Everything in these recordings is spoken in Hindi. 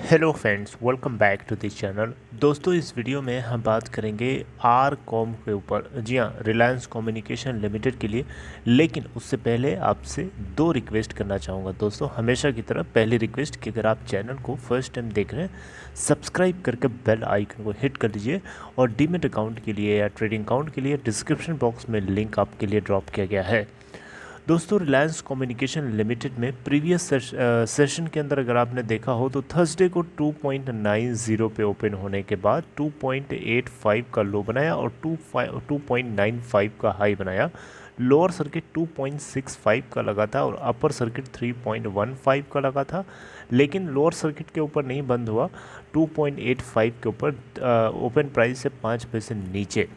Hello friends, welcome back to this channel. दोस्तों, इस वीडियो में हम बात करेंगे आर कॉम के ऊपर। जी हाँ, रिलायंस कम्युनिकेशन लिमिटेड के लिए। लेकिन उससे पहले आपसे दो रिक्वेस्ट करना चाहूँगा दोस्तों। हमेशा की तरह पहली रिक्वेस्ट कि अगर आप चैनल को फर्स्ट टाइम देख रहे हैं, सब्सक्राइब करके बेल आइकन को हिट कर लीजिए। और डीमेट अकाउंट के लिए या ट्रेडिंग अकाउंट के लिए डिस्क्रिप्शन बॉक्स में लिंक आपके लिए ड्रॉप किया गया है। दोस्तों, रिलायंस कम्युनिकेशन लिमिटेड में प्रीवियस सेशन के अंदर अगर आपने देखा हो तो थर्सडे को 2.90 पे ओपन होने के बाद 2.85 का लो बनाया और 2.95 का हाई बनाया। लोअर सर्किट 2.65 का लगा था और अपर सर्किट 3.15 का लगा था, लेकिन लोअर सर्किट के ऊपर नहीं बंद हुआ। 2.85 के ऊपर ओपन प्राइस से 5 पैसे नीचे।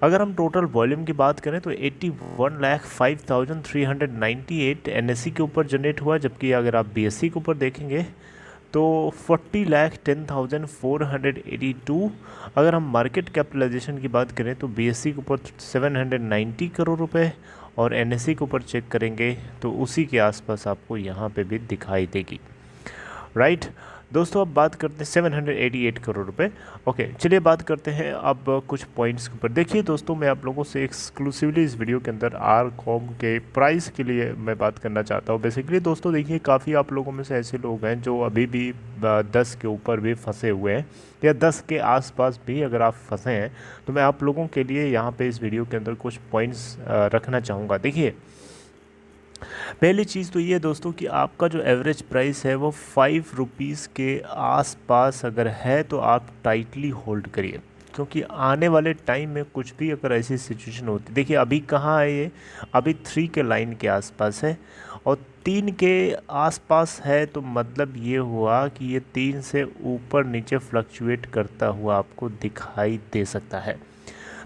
अगर हम टोटल वॉल्यूम की बात करें तो 81,05,398 एनएससी के ऊपर जनरेट हुआ, जबकि अगर आप बीएससी के ऊपर देखेंगे तो 40,10,482। अगर हम मार्केट कैपिटलाइजेशन की बात करें तो बीएससी के ऊपर 790 करोड़ रुपए और एनएससी के ऊपर चेक करेंगे तो उसी के आसपास आपको यहाँ पे भी दिखाई देगी। राइट दोस्तों, अब बात करते हैं 788 करोड़ रुपए। ओके, चलिए बात करते हैं अब कुछ पॉइंट्स के ऊपर। देखिए दोस्तों, मैं आप लोगों से एक्सक्लूसिवली इस वीडियो के अंदर आर कॉम के प्राइस के लिए मैं बात करना चाहता हूँ। बेसिकली दोस्तों देखिए, काफ़ी आप लोगों में से ऐसे लोग हैं जो अभी भी 10 के ऊपर भी फंसे हुए हैं या 10 के आसपास भी अगर आप फंसे हैं तो मैं आप लोगों के लिए यहाँ पे इस वीडियो के अंदर कुछ पॉइंट्स रखना चाहूँगा। देखिए, पहली चीज़ तो ये दोस्तों कि आपका जो एवरेज प्राइस है वो 5 रुपीज़ के आसपास अगर है तो आप टाइटली होल्ड करिए, क्योंकि आने वाले टाइम में कुछ भी अगर ऐसी सिचुएशन होती, देखिए अभी कहाँ है ये, अभी 3 के लाइन के आसपास है और 3 के आसपास है, तो मतलब ये हुआ कि ये 3 से ऊपर नीचे फ्लक्चुएट करता हुआ आपको दिखाई दे सकता है।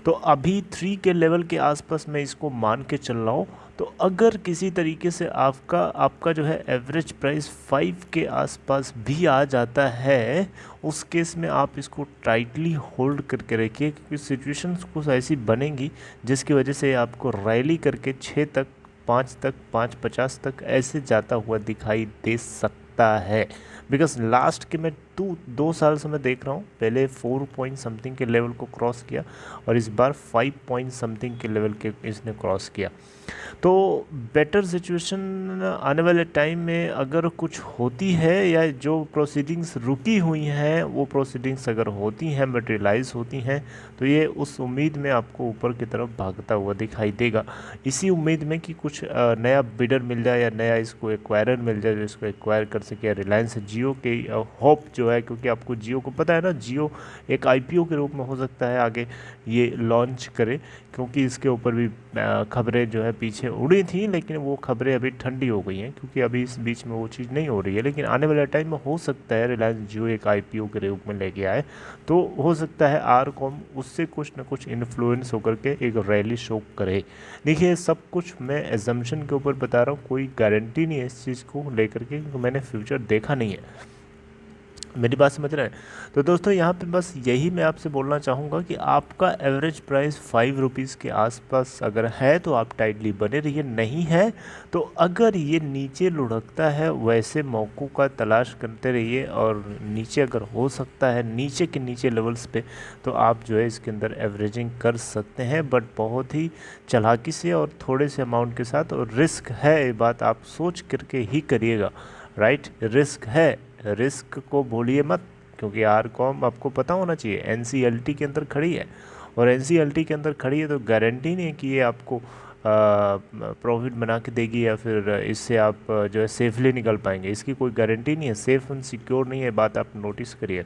तो अभी 3 के लेवल के आसपास मैं इसको मान के चल रहा हूँ। तो अगर किसी तरीके से आपका जो है एवरेज प्राइस 5 के आसपास भी आ जाता है, उस केस में आप इसको टाइटली होल्ड करके रखिए, क्योंकि सिचुएशंस कुछ ऐसी बनेंगी जिसकी वजह से आपको रैली करके 6 तक, 5 तक, 5.50 तक ऐसे जाता हुआ दिखाई दे सकता है। बिकॉज लास्ट के मैं 2 साल से मैं देख रहा हूँ, पहले 4 पॉइंट समथिंग के लेवल को क्रॉस किया और इस बार 5 पॉइंट समथिंग के लेवल के इसने क्रॉस किया। तो बेटर सिचुएशन आने वाले टाइम में अगर कुछ होती है या जो प्रोसीडिंग्स रुकी हुई हैं वो प्रोसीडिंग्स अगर होती हैं, मटेरियलाइज होती हैं, तो ये उस उम्मीद में आपको ऊपर की तरफ भागता हुआ दिखाई देगा। इसी उम्मीद में कि कुछ नया बिडर मिल जाए या नया इसको एक्वायरर मिल जाए जो इसको एक्वायर कर सके। रिलायंस जियो के होप जो है, क्योंकि आपको जियो को पता है ना, जियो एक आईपीओ के रूप में हो सकता है आगे ये लॉन्च करे, क्योंकि इसके ऊपर भी खबरें जो है पीछे उड़ी थी, लेकिन वो खबरें अभी ठंडी हो गई हैं क्योंकि अभी इस बीच में वो चीज़ नहीं हो रही है। लेकिन आने वाले टाइम में हो सकता है रिलायंस जियो एक आईपीओ के रूप में लेके आए, तो हो सकता है आर कॉम उससे कुछ ना कुछ इन्फ्लुएंस होकर के एक रैली शो करे। देखिए, सब कुछ मैं एजम्पशन के ऊपर बता रहा हूँ, कोई गारंटी नहीं है इस चीज़ को लेकर के, क्योंकि मैंने फ्यूचर देखा नहीं है। मेरी बात समझ रहे हैं? तो दोस्तों, यहाँ पे बस यही मैं आपसे बोलना चाहूँगा कि आपका एवरेज प्राइस 5 रुपीज़ के आसपास अगर है तो आप टाइटली बने रहिए, नहीं है तो अगर ये नीचे लुढ़कता है वैसे मौक़ों का तलाश करते रहिए, और नीचे अगर हो सकता है नीचे के नीचे लेवल्स पे तो आप जो है इसके अंदर एवरेजिंग कर सकते हैं, बट बहुत ही चालाकी से और थोड़े से अमाउंट के साथ। और रिस्क है, ये बात आप सोच करके ही करिएगा। राइट, रिस्क है, रिस्क को भूलिए मत, क्योंकि आर कॉम आपको पता होना चाहिए एनसीएलटी के अंदर खड़ी है, और एनसीएलटी के अंदर खड़ी है तो गारंटी नहीं है कि ये आपको प्रॉफिट बना के देगी या फिर इससे आप जो है सेफली निकल पाएंगे। इसकी कोई गारंटी नहीं है, सेफ एंड सिक्योर नहीं है, बात आप नोटिस करिए।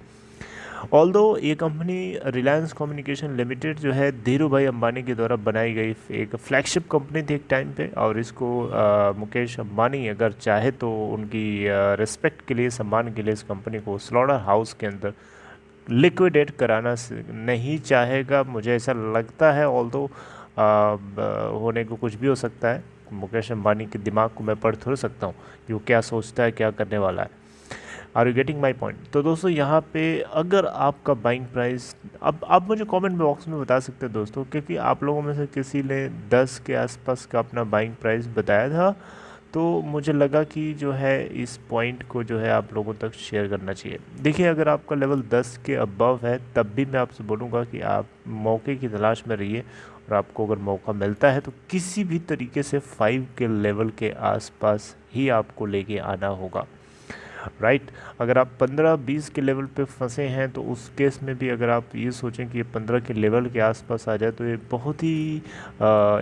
ऑल्दो ये कंपनी रिलायंस कम्युनिकेशन लिमिटेड जो है धीरू भाई अंबानी के द्वारा बनाई गई एक फ्लैगशिप कंपनी थी एक टाइम पे, और इसको मुकेश अंबानी अगर चाहे तो उनकी रिस्पेक्ट के लिए, सम्मान के लिए इस कंपनी को स्लॉटर हाउस के अंदर लिक्विडेट कराना नहीं चाहेगा, मुझे ऐसा लगता है। ऑल्दो होने को कुछ भी हो सकता है, मुकेश अंबानी के दिमाग को मैं पढ़ थोड़ा सकता हूँ कि वो क्या सोचता है, क्या करने वाला है। Are you getting my point? तो दोस्तों, यहाँ पे अगर आपका बाइंग प्राइस, अब आप मुझे कमेंट बॉक्स में बता सकते हैं दोस्तों, क्योंकि आप लोगों में से किसी ने 10 के आसपास का अपना बाइंग प्राइस बताया था, तो मुझे लगा कि जो है इस पॉइंट को जो है आप लोगों तक शेयर करना चाहिए। देखिए, अगर आपका लेवल 10 के अबव है तब भी मैं आपसे बोलूँगा कि आप मौके की तलाश में रहिए, और आपको अगर मौका मिलता है तो किसी भी तरीके से 5 के लेवल के आसपास ही आपको लेके आना होगा, राइट। अगर आप 15-20 के लेवल पे फंसे हैं तो उस केस में भी अगर आप ये सोचें कि ये 15 के लेवल के आसपास आ जाए तो ये बहुत ही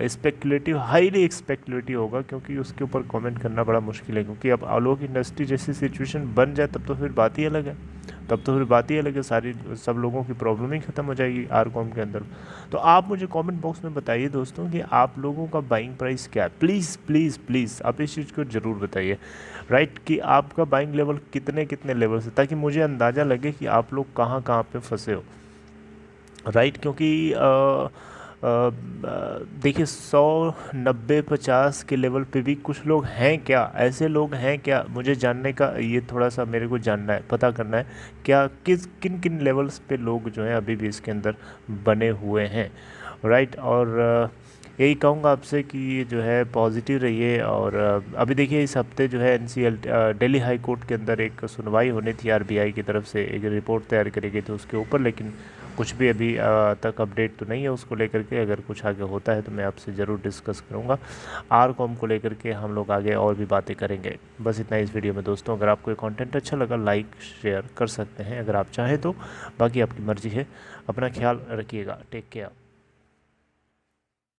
स्पेकुलेटिव, हाईली स्पेकुलेटिव होगा, क्योंकि उसके ऊपर कमेंट करना बड़ा मुश्किल है। क्योंकि अब आलोक इंडस्ट्री जैसी सिचुएशन बन जाए तब तो फिर बात ही अलग है, सारी सब लोगों की प्रॉब्लम ही ख़त्म हो जाएगी आरकॉम के अंदर। तो आप मुझे कमेंट बॉक्स में बताइए दोस्तों कि आप लोगों का बाइंग प्राइस क्या है। प्लीज़ प्लीज़ प्लीज़ आप इस चीज़ को ज़रूर बताइए, राइट, कि आपका बाइंग लेवल कितने कितने लेवल से, ताकि मुझे अंदाज़ा लगे कि आप लोग कहाँ कहाँ पे फंसे हो, राइट। क्योंकि देखिए 100, 90, 50 के लेवल पे भी कुछ लोग हैं क्या, ऐसे लोग हैं क्या, मुझे जानने का, ये थोड़ा सा मेरे को जानना है, पता करना है क्या किन किन लेवल्स पे लोग जो हैं अभी भी इसके अंदर बने हुए हैं, राइट। और यही कहूँगा आपसे कि ये जो है पॉजिटिव रहिए। और अभी देखिए इस हफ्ते जो है एनसीएल दिल्ली हाई कोर्ट के अंदर एक सुनवाई होनी थी, आरबीआई की तरफ से एक रिपोर्ट तैयार करी गई थी उसके ऊपर, लेकिन कुछ भी अभी तक अपडेट तो नहीं है उसको लेकर के। अगर कुछ आगे होता है तो मैं आपसे ज़रूर डिस्कस करूँगा। आरकॉम को लेकर के हम लोग आगे और भी बातें करेंगे। बस इतना इस वीडियो में दोस्तों। अगर आपको ये कंटेंट अच्छा लगा लाइक शेयर कर सकते हैं अगर आप चाहें तो, बाकी आपकी मर्ज़ी है। अपना ख्याल रखिएगा, टेक केयर।